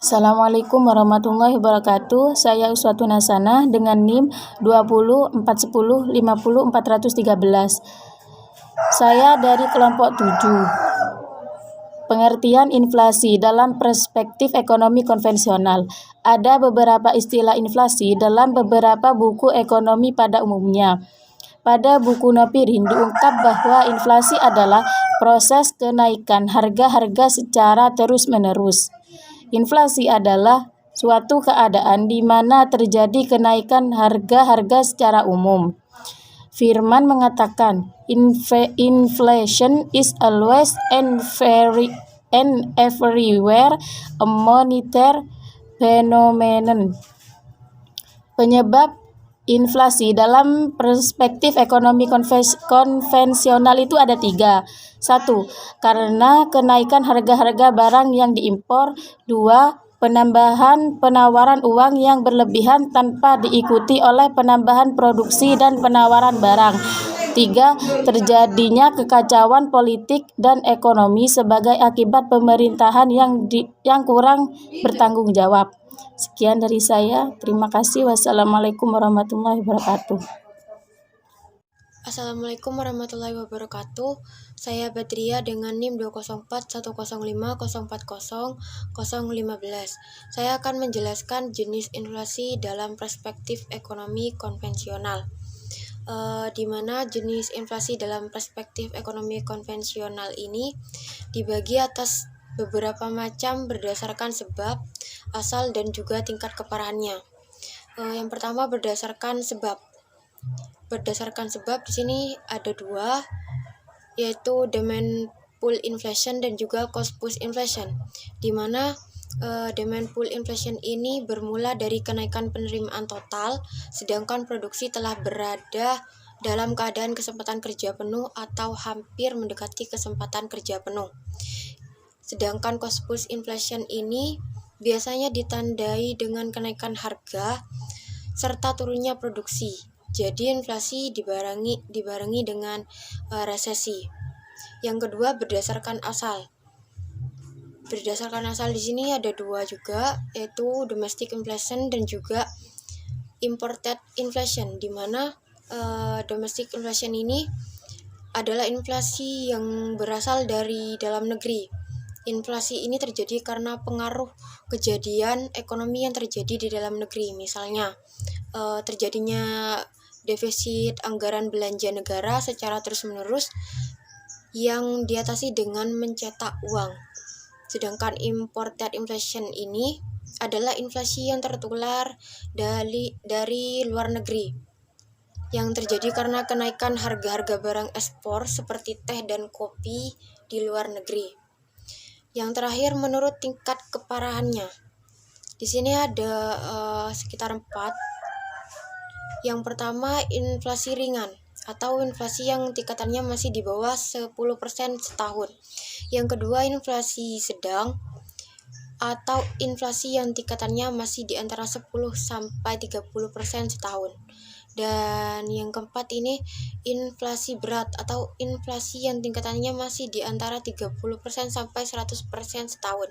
Assalamualaikum warahmatullahi wabarakatuh. Saya Uswatun Hasanah dengan NIM 2041050413. Saya dari kelompok 7. Pengertian inflasi dalam perspektif ekonomi konvensional. Ada beberapa istilah inflasi dalam beberapa buku ekonomi pada umumnya. Pada buku Nopirin diungkap bahwa inflasi adalah proses kenaikan harga-harga secara terus-menerus. Inflasi adalah suatu keadaan di mana terjadi kenaikan harga-harga secara umum. Firman mengatakan, inflation is always and everywhere a monetary phenomenon. Penyebab inflasi dalam perspektif ekonomi konvensional itu ada 3. 1. Karena kenaikan harga-harga barang yang diimpor. 2. Penambahan penawaran uang yang berlebihan tanpa diikuti oleh penambahan produksi dan penawaran barang. 3. Terjadinya kekacauan politik dan ekonomi sebagai akibat pemerintahan yang kurang bertanggung jawab. Sekian dari saya. Terima kasih. Wassalamualaikum warahmatullahi wabarakatuh. Assalamualaikum warahmatullahi wabarakatuh. Saya Badria dengan NIM 2041050040015. Saya akan menjelaskan jenis inflasi dalam perspektif ekonomi konvensional. Di mana jenis inflasi dalam perspektif ekonomi konvensional ini dibagi atas beberapa macam berdasarkan sebab, asal, dan juga tingkat keparahannya. Yang pertama berdasarkan sebab. Berdasarkan sebab di sini ada 2, yaitu demand pull inflation dan juga cost push inflation, di mana demand pull inflation ini bermula dari kenaikan penerimaan total, sedangkan produksi telah berada dalam keadaan kesempatan kerja penuh atau hampir mendekati kesempatan kerja penuh. Sedangkan cost push inflation ini biasanya ditandai dengan kenaikan harga serta turunnya produksi. Jadi inflasi dibarengi dengan resesi. Yang kedua berdasarkan asal. Berdasarkan asal di sini ada 2 juga, yaitu domestic inflation dan juga imported inflation, di mana domestic inflation ini adalah inflasi yang berasal dari dalam negeri. Inflasi ini terjadi karena pengaruh kejadian ekonomi yang terjadi di dalam negeri, misalnya terjadinya defisit anggaran belanja negara secara terus-menerus yang diatasi dengan mencetak uang. Sedangkan imported inflation ini adalah inflasi yang tertular dari luar negeri, yang terjadi karena kenaikan harga-harga barang ekspor seperti teh dan kopi di luar negeri. Yang terakhir menurut tingkat keparahannya. Di sini ada sekitar 4. Yang pertama inflasi ringan atau inflasi yang tingkatannya masih di bawah 10% setahun. Yang kedua inflasi sedang atau inflasi yang tingkatannya masih di antara 10 sampai 30% setahun. Dan yang keempat ini inflasi berat atau inflasi yang tingkatannya masih di antara 30% sampai 100% setahun.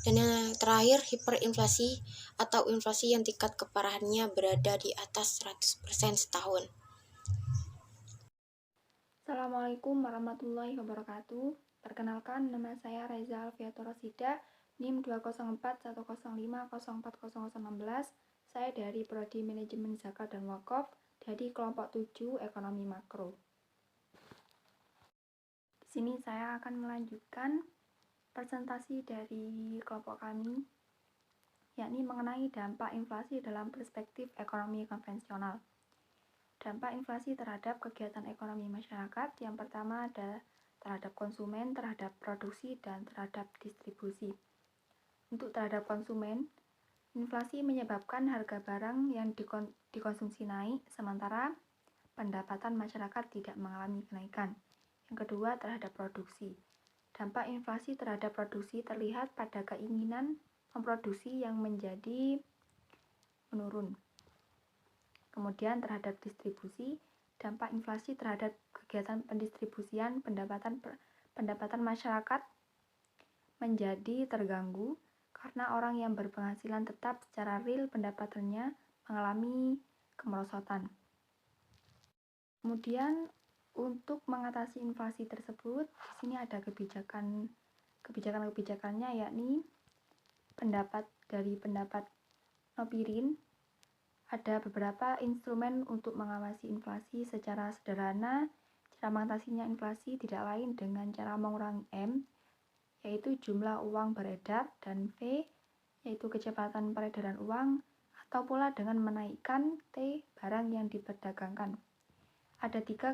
Dan yang terakhir hiperinflasi atau inflasi yang tingkat keparahannya berada di atas 100% setahun. Assalamualaikum warahmatullahi wabarakatuh. Perkenalkan, nama saya Reza Alfiatur Rosida, NIM 20410504016. Saya dari Prodi Manajemen Zakat dan Wakaf dari kelompok 7 Ekonomi Makro. Di sini saya akan melanjutkan presentasi dari kelompok kami, yakni mengenai dampak inflasi dalam perspektif ekonomi konvensional. Dampak inflasi terhadap kegiatan ekonomi masyarakat yang pertama ada terhadap konsumen, terhadap produksi, dan terhadap distribusi. Untuk terhadap konsumen, inflasi menyebabkan harga barang yang dikonsumsi naik, sementara pendapatan masyarakat tidak mengalami kenaikan. Yang kedua terhadap produksi. Dampak inflasi terhadap produksi terlihat pada keinginan memproduksi yang menjadi menurun. Kemudian terhadap distribusi, dampak inflasi terhadap kegiatan pendistribusian pendapatan masyarakat menjadi terganggu karena orang yang berpenghasilan tetap secara real pendapatannya mengalami kemerosotan. Kemudian untuk mengatasi inflasi tersebut, di sini ada kebijakannya, yakni pendapat Nopirin, ada beberapa instrumen untuk mengawasi inflasi secara sederhana. Cara mengatasinya inflasi tidak lain dengan cara mengurangi M, yaitu jumlah uang beredar, dan V, yaitu kecepatan peredaran uang, atau pula dengan menaikkan T, barang yang diperdagangkan. Ada tiga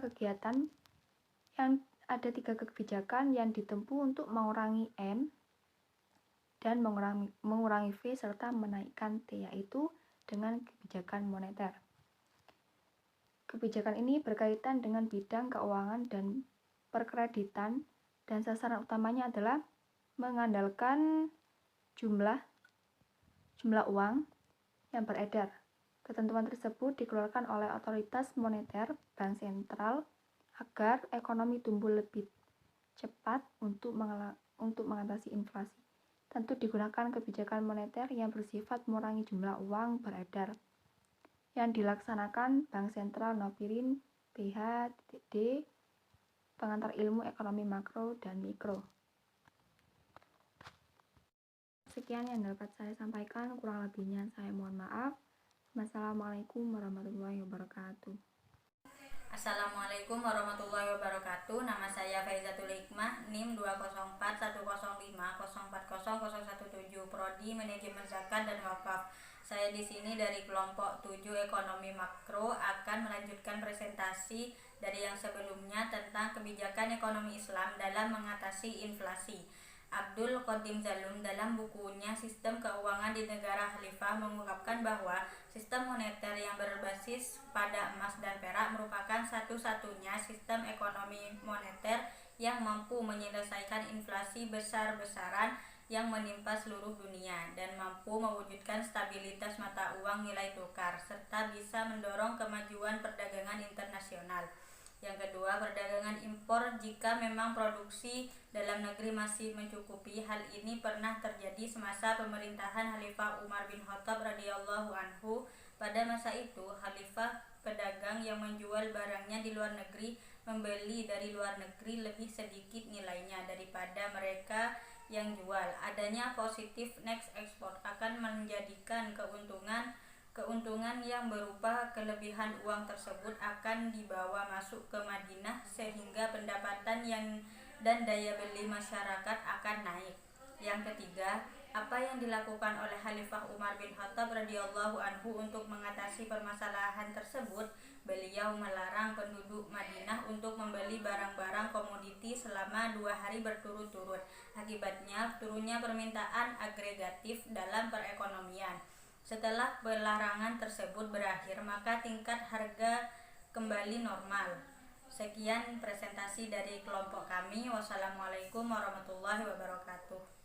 kebijakan yang ditempuh untuk mengurangi M dan mengurangi V serta menaikkan T, yaitu dengan kebijakan moneter. Kebijakan ini berkaitan dengan bidang keuangan dan perkreditan, dan sasaran utamanya adalah mengandalkan jumlah uang yang beredar. Ketentuan tersebut dikeluarkan oleh otoritas moneter, bank sentral, agar ekonomi tumbuh lebih cepat untuk mengatasi inflasi. Tentu digunakan kebijakan moneter yang bersifat mengurangi jumlah uang beredar yang dilaksanakan Bank Sentral Nopirin PH.D, pengantar ilmu ekonomi makro dan mikro. Sekian yang dapat saya sampaikan, kurang lebihnya saya mohon maaf. Wassalamualaikum warahmatullahi wabarakatuh. Assalamualaikum warahmatullahi wabarakatuh. Nama saya Faizatul Hikmah, NIM 2041050400117, Prodi Manajemen Zakat dan Wakaf. Saya di sini dari kelompok 7 Ekonomi Makro akan melanjutkan presentasi dari yang sebelumnya tentang kebijakan ekonomi Islam dalam mengatasi inflasi. Abdul Qadim Zalum dalam bukunya Sistem Keuangan di Negara Khalifah mengungkapkan bahwa sistem moneter yang berbasis pada emas dan perak merupakan satu-satunya sistem ekonomi moneter yang mampu menyelesaikan inflasi besar-besaran yang menimpa seluruh dunia dan mampu mewujudkan stabilitas mata uang nilai tukar serta bisa mendorong kemajuan perdagangan internasional. Yang kedua, perdagangan impor. Jika memang produksi dalam negeri masih mencukupi, hal ini pernah terjadi semasa pemerintahan Khalifah Umar bin Khattab radhiyallahu anhu. Pada masa itu, khalifah pedagang yang menjual barangnya di luar negeri membeli dari luar negeri lebih sedikit nilainya daripada mereka yang jual. Adanya positif net export akan menjadikan keuntungan yang berupa kelebihan uang tersebut akan dibawa masuk ke Madinah sehingga pendapatan dan daya beli masyarakat akan naik. Yang ketiga, apa yang dilakukan oleh Khalifah Umar bin Khattab radhiyallahu anhu untuk mengatasi permasalahan tersebut? Beliau melarang penduduk Madinah untuk membeli barang-barang komoditi selama 2 hari berturut-turut. Akibatnya turunnya permintaan agregatif dalam perekonomian. Setelah pelarangan tersebut berakhir, maka tingkat harga kembali normal. Sekian presentasi dari kelompok kami. Wassalamualaikum warahmatullahi wabarakatuh.